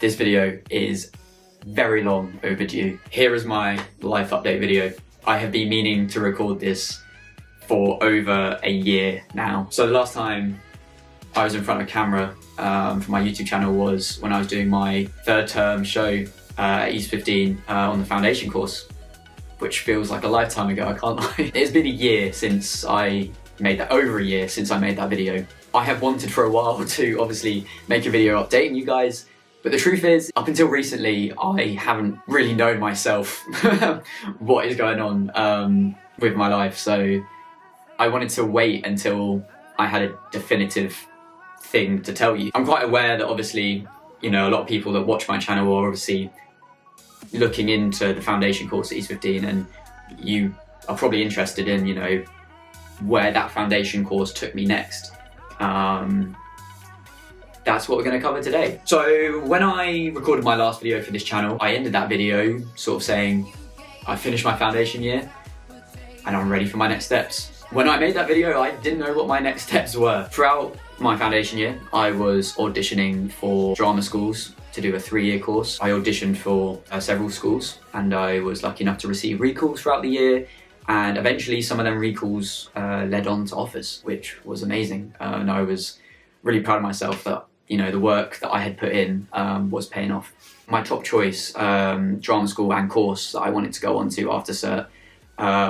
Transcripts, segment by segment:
This video is very long overdue. Here is my life update video. I have been meaning to record this for over a year now. So the last time I was in front of a camera for my YouTube channel was when I was doing my third term show at East 15 on the foundation course, which feels like a lifetime ago, I can't lie. It's been a year since I made that, over a year since I made that video. I have wanted for a while to obviously make a video updating you guys, but the truth is, up until recently, I haven't really known myself what is going on with my life. So I wanted to wait until I had a definitive thing to tell you. I'm quite aware that obviously, you know, a lot of people that watch my channel are obviously looking into the foundation course at East 15, and you are probably interested in, you know, where that foundation course took me next. That's what we're going to cover today. So when I recorded my last video for this channel, I ended that video sort of saying, I finished my foundation year and I'm ready for my next steps. When I made that video, I didn't know what my next steps were. Throughout my foundation year, I was auditioning for drama schools to do a 3-year course. I auditioned for several schools and I was lucky enough to receive recalls throughout the year, and eventually some of them recalls led on to offers, which was amazing. And I was really proud of myself that, you know, the work that I had put in was paying off. My top choice drama school and course that I wanted to go on to after Cert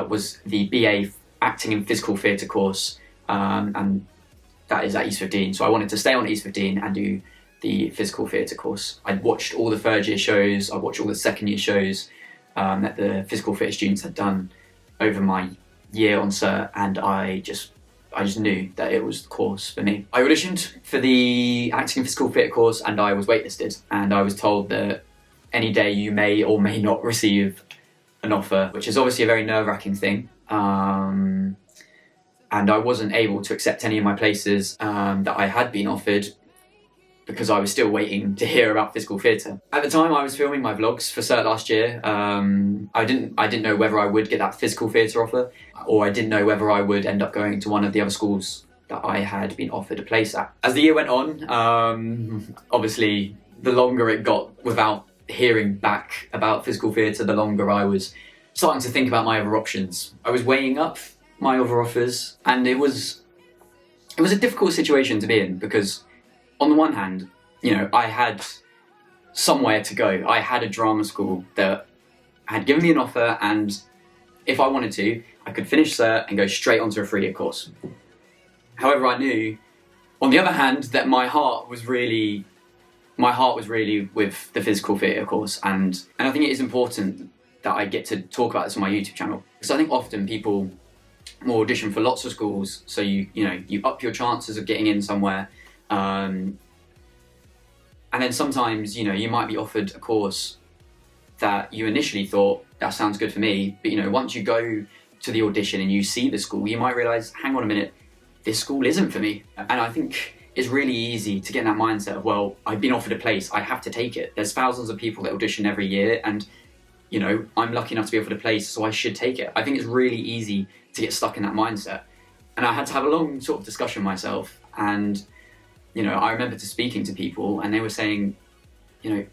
was the BA Acting and Physical Theatre course, and that is at East 15. So I wanted to stay on East 15 and do the Physical Theatre course. I'd watched all the third year shows, I watched all the second year shows that the Physical Theatre students had done over my year on Cert, and I just knew that it was the course for me. I auditioned for the Acting and Physical Theatre course and I was waitlisted, and I was told that any day you may or may not receive an offer, which is obviously a very nerve-wracking thing. And I wasn't able to accept any of my places that I had been offered because I was still waiting to hear about physical theatre. At the time I was filming my vlogs for Cert last year. I didn't know whether I would get that physical theatre offer, or I didn't know whether I would end up going to one of the other schools that I had been offered a place at. As the year went on, obviously the longer it got without hearing back about physical theatre, the longer I was starting to think about my other options. I was weighing up my other offers, and it was a difficult situation to be in, because on the one hand, you know, I had somewhere to go. I had a drama school that had given me an offer, and if I wanted to, I could finish Cert and go straight onto a 3-year course. However, I knew, on the other hand, that my heart was really with the physical theatre course, and I think it is important that I get to talk about this on my YouTube channel, because I think often people will audition for lots of schools, so you up your chances of getting in somewhere. And then sometimes, you know, you might be offered a course that you initially thought, that sounds good for me, but you know, once you go to the audition and you see the school, you might realise, hang on a minute, this school isn't for me. And I think it's really easy to get in that mindset of, well, I've been offered a place, I have to take it. There's thousands of people that audition every year, and you know, I'm lucky enough to be offered a place, so I should take it. I think it's really easy to get stuck in that mindset. And I had to have a long sort of discussion myself, and you know, I remember speaking to people and they were saying, you know,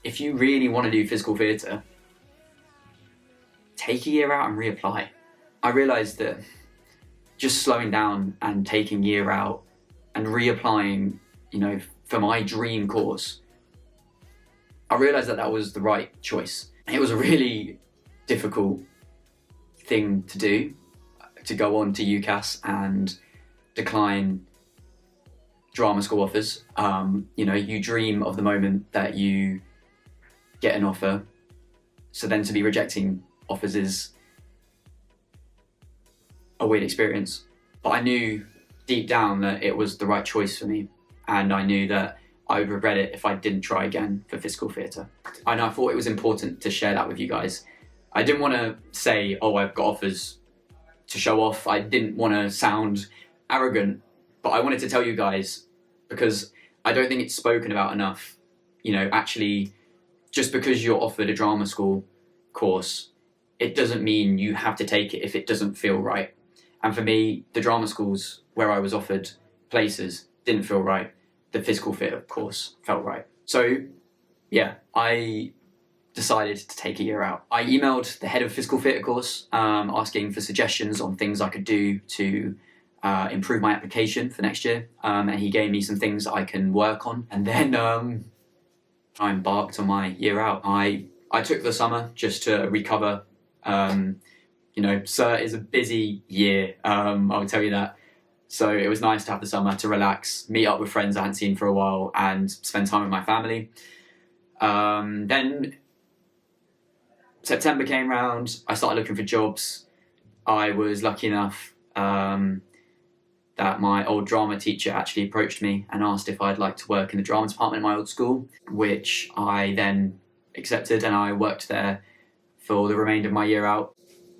if you really want to do physical theatre, take a year out and reapply. I realised that just slowing down and taking a year out and reapplying, you know, for my dream course, I realised that that was the right choice. It was a really difficult thing to do, to go on to UCAS and decline drama school offers. You know, you dream of the moment that you get an offer, so then to be rejecting offers is a weird experience. But I knew deep down that it was the right choice for me, and I knew that I would regret it if I didn't try again for physical theatre. And I thought it was important to share that with you guys. I didn't want to say, oh, I've got offers to show off. I didn't want to sound arrogant, but I wanted to tell you guys, because I don't think it's spoken about enough. You know, actually, just because you're offered a drama school course, it doesn't mean you have to take it if it doesn't feel right. And for me, the drama schools where I was offered places didn't feel right. The physical theatre course felt right. So yeah, I decided to take a year out. I emailed the head of physical theatre course asking for suggestions on things I could do to improve my application for next year, and he gave me some things that I can work on. And then I embarked on my year out. I took the summer just to recover. Cert is a busy year, I'll tell you that. So it was nice to have the summer to relax, meet up with friends I hadn't seen for a while, and spend time with my family. Then September came round, I started looking for jobs. I was lucky enough that my old drama teacher actually approached me and asked if I'd like to work in the drama department in my old school, which I then accepted, and I worked there for the remainder of my year out.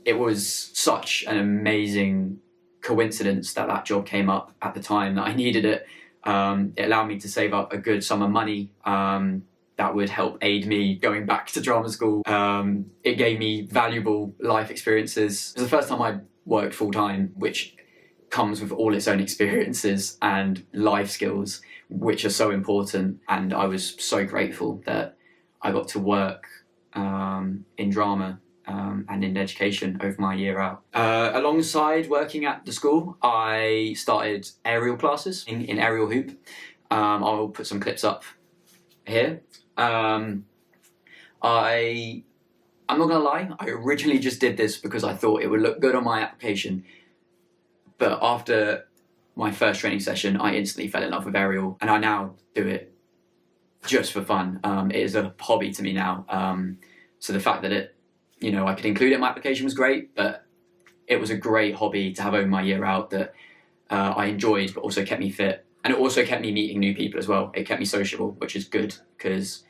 It was such an amazing coincidence that that job came up at the time that I needed it. It allowed me to save up a good sum of money that would help aid me going back to drama school. It gave me valuable life experiences. It was the first time I worked full-time, which comes with all its own experiences and life skills, which are so important. And I was so grateful that I got to work in drama and in education over my year out. Alongside working at the school, I started aerial classes in aerial hoop. I'll put some clips up here. I'm not gonna lie, I originally just did this because I thought it would look good on my application. But after my first training session, I instantly fell in love with aerial, and I now do it just for fun. It is a hobby to me now. So the fact that I could include it in my application was great, but it was a great hobby to have over my year out that I enjoyed, but also kept me fit. And it also kept me meeting new people as well. It kept me sociable, which is good, because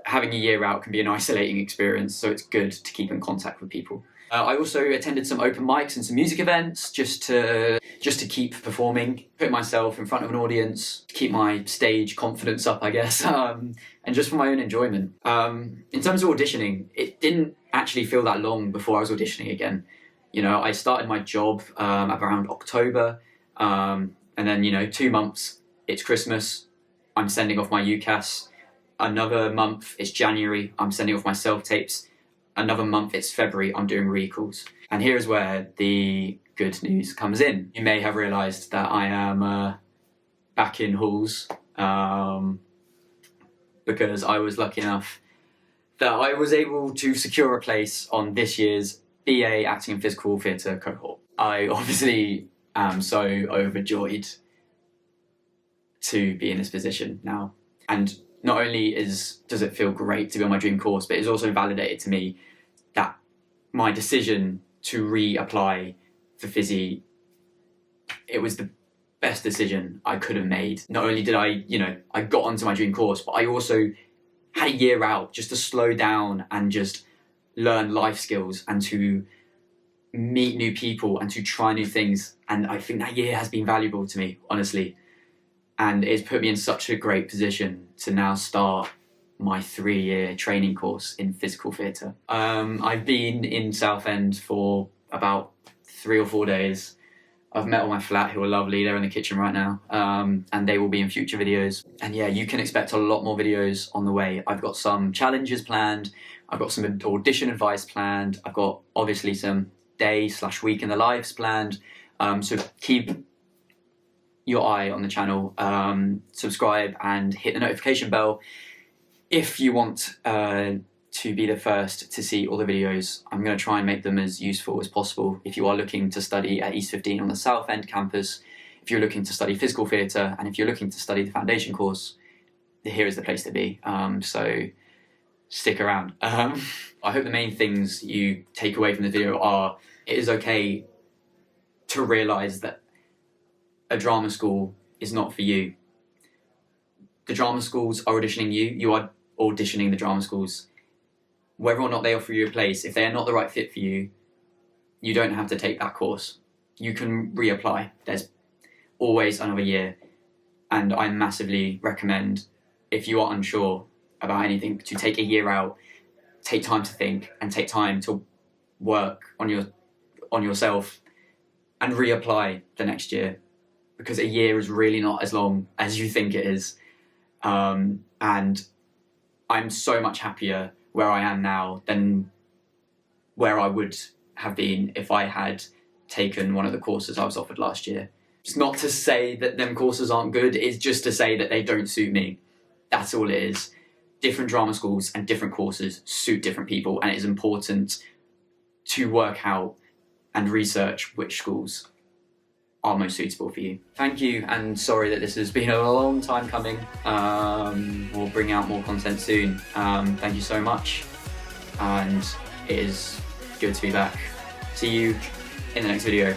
having a year out can be an isolating experience, so it's good to keep in contact with people. I also attended some open mics and some music events just to keep performing, put myself in front of an audience, keep my stage confidence up, I guess, and just for my own enjoyment. In terms of auditioning, it didn't actually feel that long before I was auditioning again. I started my job around October, and then 2 months, it's Christmas, I'm sending off my UCAS. Another month, it's January, I'm sending off my self-tapes. Another month, it's February, I'm doing recalls. And here's where the good news comes in. You may have realised that I am back in halls because I was lucky enough that I was able to secure a place on this year's BA Acting and Physical Theatre cohort. I obviously am so overjoyed to be in this position now. And not only does it feel great to be on my dream course, but it's also validated to me that my decision to reapply for Physio, it was the best decision I could have made. Not only did I got onto my dream course, but I also had a year out just to slow down and just learn life skills and to meet new people and to try new things. And I think that year has been valuable to me, honestly. And it's put me in such a great position to now start my 3-year training course in physical theatre. I've been in Southend for about 3 or 4 days. I've met all my flat who are lovely, they're in the kitchen right now, and they will be in future videos. And yeah, you can expect a lot more videos on the way. I've got some challenges planned, I've got some audition advice planned, I've got obviously some day/week in the lives planned, so keep your eye on the channel, subscribe and hit the notification bell if you want to be the first to see all the videos. I'm going to try and make them as useful as possible. If you are looking to study at East 15 on the Southend Campus, if you're looking to study physical theatre, and if you're looking to study the foundation course, here is the place to be. So stick around. I hope the main things you take away from the video are, it is okay to realise that a drama school is not for you. The drama schools are auditioning you, you are auditioning the drama schools. Whether or not they offer you a place, if they are not the right fit for you, you don't have to take that course. You can reapply. There's always another year. And I massively recommend, if you are unsure about anything, to take a year out, take time to think, and take time to work on yourself and reapply the next year. Because a year is really not as long as you think it is. And I'm so much happier where I am now than where I would have been if I had taken one of the courses I was offered last year. It's not to say that them courses aren't good, it's just to say that they don't suit me. That's all it is. Different drama schools and different courses suit different people, and it is important to work out and research which schools are most suitable for you. Thank you, and sorry that this has been a long time coming. We'll bring out more content soon. Thank you so much, and it is good to be back. See you in the next video.